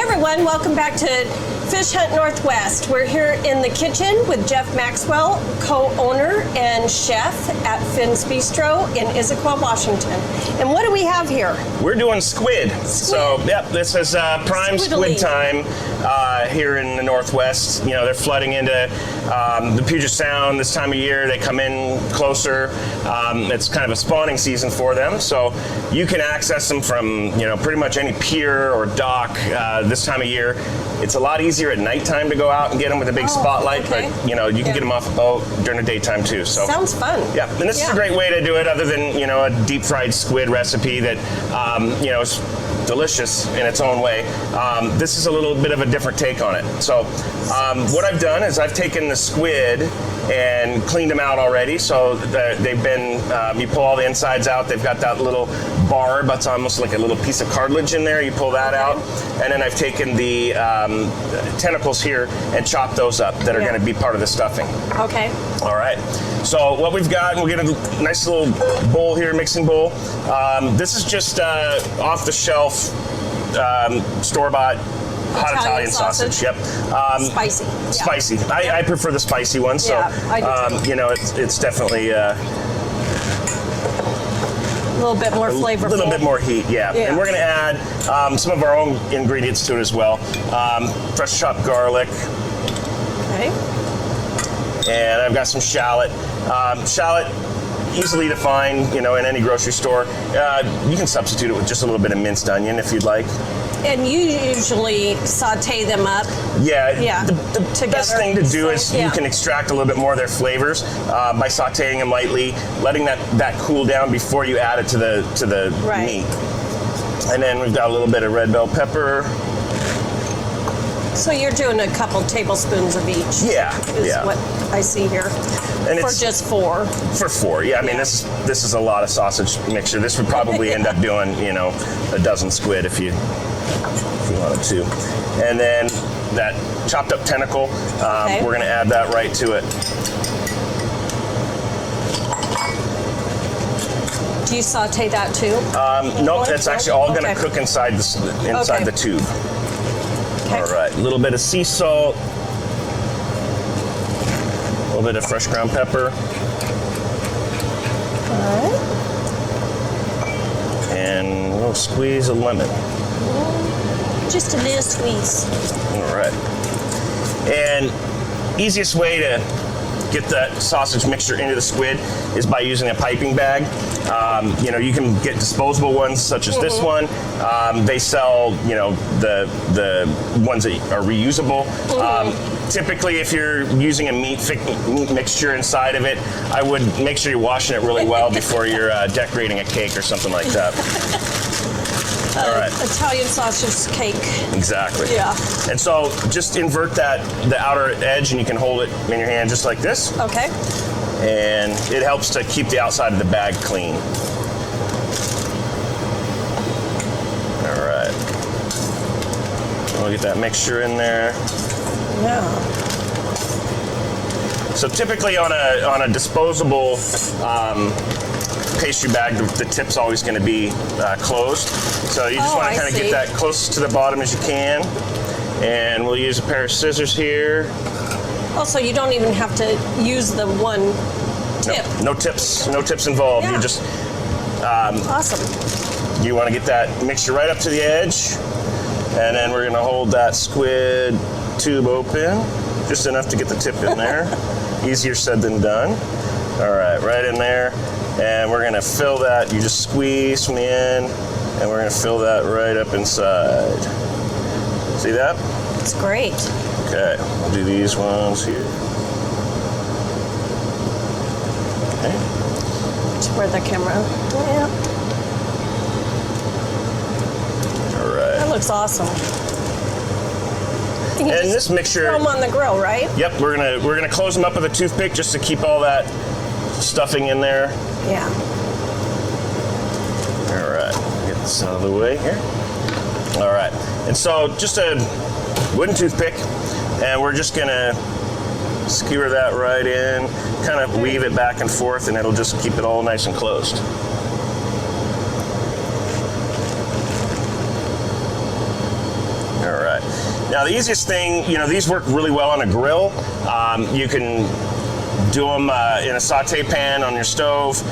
everyone, welcome back to Fish Hunt Northwest. We're here in the kitchen with Jeff Maxwell, co-owner and chef at Finn's Bistro in Issaquah, Washington. And what do we have here? We're doing squid. So, yep, this is prime squid time here in the Northwest. You know, they're flooding into the Puget Sound this time of year. They come in closer. It's kind of a spawning season for them. So you can access them from, you know, pretty much any pier or dock this time of year. It's a lot easier at nighttime to go out and get them with a big spotlight, but you know, you can get them off a boat during the daytime too. So sounds fun. Yeah, and this is a great way to do it, other than, you know, a deep fried squid recipe that you know, is delicious in its own way. This is a little bit of a different take on it. So what I've done is I've taken the squid and cleaned them out already. So they've been, you pull all the insides out. They've got that little barb. That's almost like a little piece of cartilage in there. You pull that out. And then I've taken the tentacles here and chopped those up that are going to be part of the stuffing. Okay. All right. So what we've got, we'll get a nice little bowl here, mixing bowl. This is just off the shelf, store-bought hot Italian sausage. Yep. Spicy. Spicy. I prefer the spicy one. So I do too. you know, it's definitely a little bit more flavorful. A little bit more heat. Yeah. And we're going to add some of our own ingredients to it as well. Fresh chopped garlic. Okay. And I've got some shallot. Shallot, easily to find, you know, in any grocery store. You can substitute it with just a little bit of minced onion if you'd like. And you usually saute them up. Yeah. The best thing to do is you can extract a little bit more of their flavors by sauteing them lightly, letting that cool down before you add it to the meat. And then we've got a little bit of red bell pepper. So you're doing a couple tablespoons of each. Yeah. Is what I see here. And for just 4. For 4, yeah. I mean, this is a lot of sausage mixture. This would probably end up doing, you know, a dozen squid if you wanted to. And then that chopped up tentacle, we're going to add that right to it. Do you saute that too? No, that's actually all going to cook inside the tube. Okay. All right, a little bit of sea salt, a little bit of fresh ground pepper. All right. And a little squeeze of lemon. Just a little squeeze. All right. And easiest way to get that sausage mixture into the squid is by using a piping bag. You know, you can get disposable ones such as this one. They sell, you know, the ones that are reusable. Typically, if you're using a meat mixture inside of it, I would make sure you're washing it really well before you're decorating a cake or something like that. All right. Italian sausage cake. Exactly. Yeah. And so just invert the outer edge, and you can hold it in your hand just like this. Okay. And it helps to keep the outside of the bag clean. All right. We'll get that mixture in there. Yeah. So typically on a disposable pastry bag, the tip's always going to be closed. So you just want to kind of get that close to the bottom as you can. And we'll use a pair of scissors here. Also, you don't even have to use the one tip. No tips involved. You just awesome. You want to get that mixture right up to the edge, and then we're going to hold that squid tube open, just enough to get the tip in there. Easier said than done. All right in there, and we're going to fill that. You just squeeze from the end, and we're going to fill that right up inside. See that? That's great. Okay, we'll do these ones here. Okay. Where the camera? Yeah. All right. That looks awesome. And this mixture. Throw them on the grill, right? Yep. We're gonna close them up with a toothpick just to keep all that stuffing in there. Yeah. All right. Get this out of the way here. All right. And so just a wooden toothpick, and we're just gonna skewer that right in, kind of weave it back and forth, and it'll just keep it all nice and closed. All right. Now, the easiest thing, you know, these work really well on a grill. You can do them in a saute pan on your stove.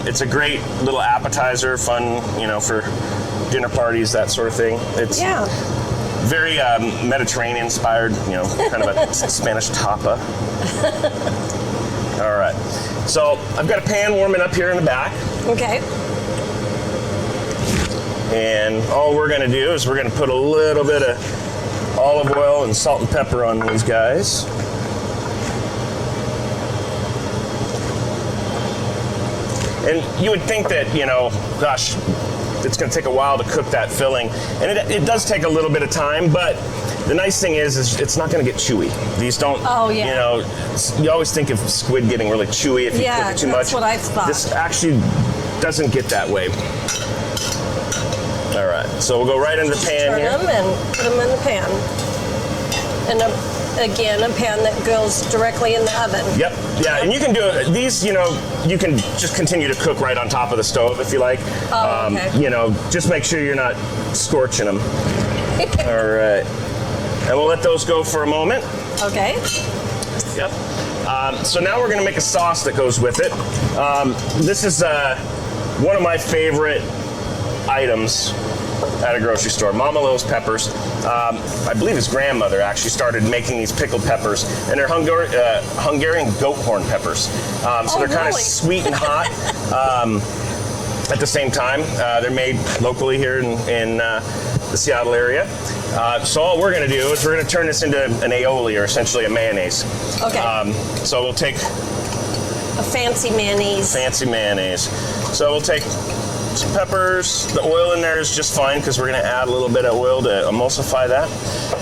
It's a great little appetizer, fun, you know, for dinner parties, that sort of thing. It's very Mediterranean inspired, you know, kind of a Spanish tapa. All right. So I've got a pan warming up here in the back. Okay. And all we're going to do is we're going to put a little bit of olive oil and salt and pepper on these guys. And you would think that, you know, gosh, it's going to take a while to cook that filling. And it does take a little bit of time, but the nice thing is it's not going to get chewy. These don't, you know, you always think of squid getting really chewy if you cook it too much. That's what I thought. This actually doesn't get that way. All right, so we'll go right into the pan here. Turn them and put them in the pan. And again, a pan that goes directly in the oven. Yep, yeah, and you can do it. These, you know, you can just continue to cook right on top of the stove if you like. Okay. You know, just make sure you're not scorching them. All right, and we'll let those go for a moment. Okay. Yep. So now we're going to make a sauce that goes with it. This is one of my favorite items at a grocery store. Mama Lil's peppers. I believe his grandmother actually started making these pickled peppers, and they're Hungarian goat horn peppers. So they're kind of sweet and hot at the same time. They're made locally here in the Seattle area. So all we're going to do is we're going to turn this into an aioli, or essentially a mayonnaise. Okay. So we'll take a fancy mayonnaise. Fancy mayonnaise. So we'll take some peppers. The oil in there is just fine because we're going to add a little bit of oil to emulsify that.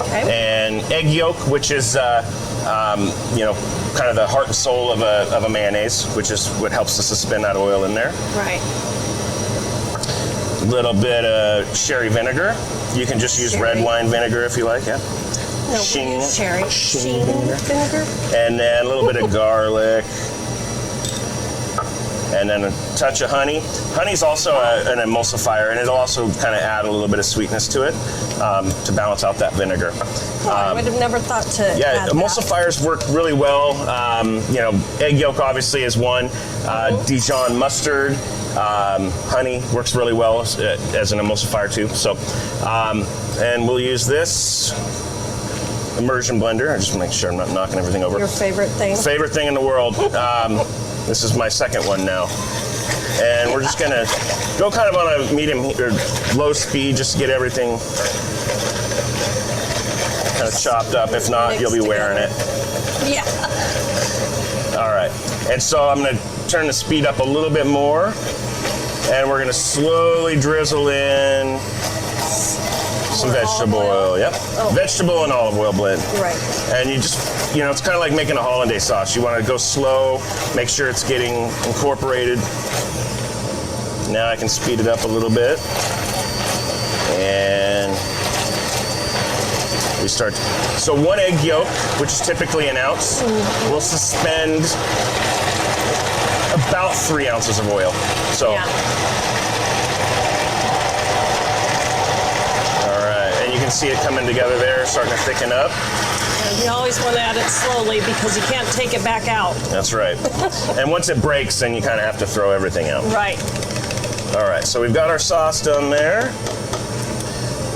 Okay. And egg yolk, which is, you know, kind of the heart and soul of a mayonnaise, which is what helps to suspend that oil in there. Right. A little bit of sherry vinegar. You can just use red wine vinegar if you like, yeah. No, Sheen vinegar. And then a little bit of garlic. And then a touch of honey. Honey's also an emulsifier, and it'll also kind of add a little bit of sweetness to it to balance out that vinegar. I would have never thought to add emulsifiers work really well. You know, egg yolk obviously is one. Dijon mustard, honey works really well as an emulsifier too. So, and we'll use this immersion blender. I just make sure I'm not knocking everything over. Your favorite thing? Favorite thing in the world. This is my second one now. And we're just gonna go kind of on a medium or low speed just to get everything kind of chopped up. If not, you'll be wearing it. Yeah. All right. And so I'm gonna turn the speed up a little bit more, and we're gonna slowly drizzle in some vegetable oil. Yep. Oh. Vegetable and olive oil blend. Right. And you just, you know, it's kind of like making a hollandaise sauce. You want to go slow, make sure it's getting incorporated. Now I can speed it up a little bit. And we start. So one egg yolk, which is typically an ounce, will suspend about 3 ounces of oil. So. Yeah. See it coming together there, starting to thicken up. And you always want to add it slowly because you can't take it back out. That's right. And once it breaks, then you kind of have to throw everything out. Right. All right, so we've got our sauce done there.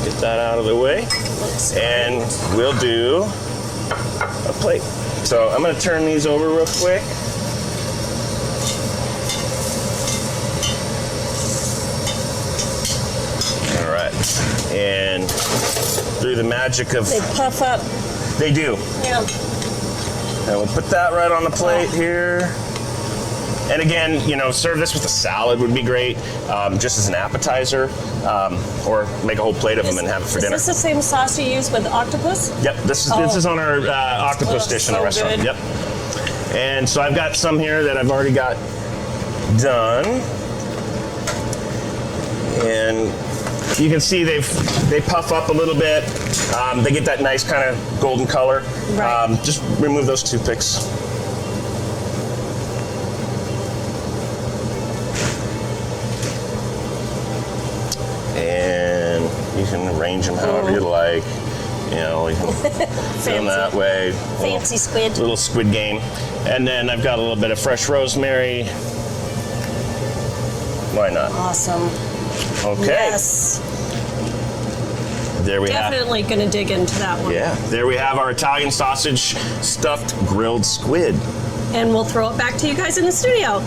Get that out of the way. And we'll do a plate. So I'm going to turn these over real quick. All right. And through the magic of... They puff up. They do. Yeah. And we'll put that right on the plate here. And again, you know, serve this with a salad would be great, just as an appetizer, or make a whole plate of them and have it for dinner. Is this the same sauce you use with octopus? Yep, this is on our octopus dish in the restaurant. Good. Yep. And so I've got some here that I've already got done. And you can see they puff up a little bit. They get that nice kind of golden color. Right. Just remove those toothpicks. And You can arrange them however you like. You know, you can do them that way. Fancy squid. Little squid game. And then I've got a little bit of fresh rosemary. Why not? Awesome. Okay. Yes. There we have. Definitely going to dig into that one. Yeah. There we have our Italian sausage stuffed grilled squid. And we'll throw it back to you guys in the studio.